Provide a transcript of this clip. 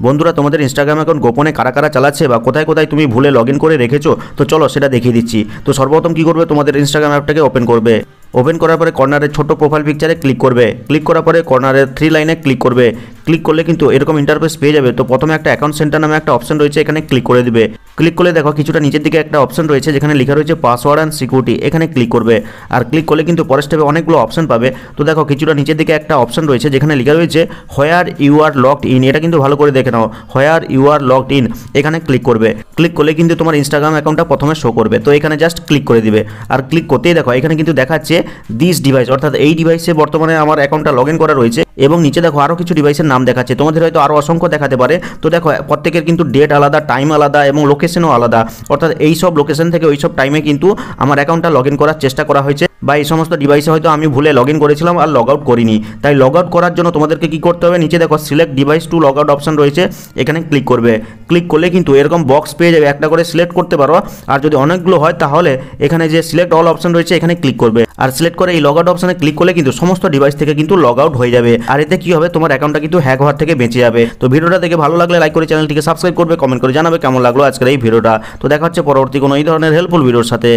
বন্ধুরা তোমাদের Instagram account গোপনে কারা কারা চালাচ্ছে বা কোথায় কোথায় তুমি ভুলে লগ ইন করে রেখেছো, তো চলো সেটা দেখিয়ে দিচ্ছি। তো সর্বপ্রথম কী করবে, তোমাদের ইনস্টাগ্রাম অ্যাপটাকে ওপেন করবে। ওপেন করার পরে কর্নারের ছোট্ট প্রোফাইল পিকচারে ক্লিক করবে। ক্লিক করার পরে কর্নারের 3 লাইনে ক্লিক করবে। ক্লিক করলে কিন্তু এরকম ইন্টারফেস পেয়ে যাবে। তো প্রথমে একটা অ্যাকাউন্ট সেন্টার নামে একটা অপশন রয়েছে, এখানে ক্লিক করে দিবে। ক্লিক করলে দেখো কিছুটা নিচের দিকে একটা অপশন রয়েছে যেখানে লেখা রয়েছে পাসওয়ার্ড অ্যান্ড সিকিউরিটি, এখানে ক্লিক করবে। আর ক্লিক করলে কিন্তু পরের স্টেপে অনেকগুলো অপশন পাবে। তো দেখো কিছুটা নিচের দিকে একটা অপশন রয়েছে যেখানে লেখা রয়েছে where you are logged in, এটা কিন্তু ভালো করে দেখে নাও, where you are logged in, এখানে ক্লিক করবে। ক্লিক করলে কিন্তু তোমার ইনস্টাগ্রাম অ্যাকাউন্টটা প্রথমে শো করবে। তো এখানে জাস্ট ক্লিক করে দিবে। আর ক্লিক করতেই দেখো এখানে কিন্তু দেখাচ্ছে দিস ডিভাইস, অর্থাৎ এই ডিভাইসে বর্তমানে আমার অ্যাকাউন্টটা লগ ইন করা রয়েছে। এবং নিচে দেখো আরও কিছু ডিভাইসের নাম দেখাচ্ছে, তোমাদের হয়তো আরও অসংখ্য দেখাতে পারে। তো দেখো প্রত্যেকের কিন্তু ডেট আলাদা, টাইম আলাদা এবং লোকেশনও আলাদা, অর্থাৎ এই সব লোকেশন থেকে ওই সব টাইমে কিন্তু আমার অ্যাকাউন্টটা লগ ইন করার চেষ্টা করা হয়েছে। বা এই সমস্ত ডিভাইসে হয়তো আমি ভুলে লগ ইন করেছিলাম আর লগ আউট করিনি। তাই লগ আউট করার জন্য তোমাদেরকে কী করতে হবে, নিচে দেখো select device to log out option রয়েছে, এখানে ক্লিক করবে। ক্লিক করলে কিন্তু এরকম বক্স পেয়ে যাবে, একটা করে সিলেক্ট করতে পারো। আর যদি অনেকগুলো হয় তাহলে এখানে যে সিলেক্ট অল অপশন রয়েছে এখানে ক্লিক করবে। আর সিলেক্ট করে এই লগ আউট অপশনে ক্লিক করলে কিন্তু সমস্ত ডিভাইস থেকে কিন্তু লগ আউট হয়ে যাবে। আর এতে কি হবে, তোমার অ্যাকাউন্টটা কিন্তু হ্যাক হওয়ার থেকে বেঁচে যাবে। তো ভিডিওটা দেখে ভালো লাগলে লাইক করে চ্যানেলটিকে সাবস্ক্রাইব করবে, কমেন্ট করে জানাবে কেমন লাগলো আজকের এই ভিডিওটা। তো দেখা হচ্ছে পরবর্তী কোনো এই ধরনের হেল্পফুল ভিডিওর সাথে।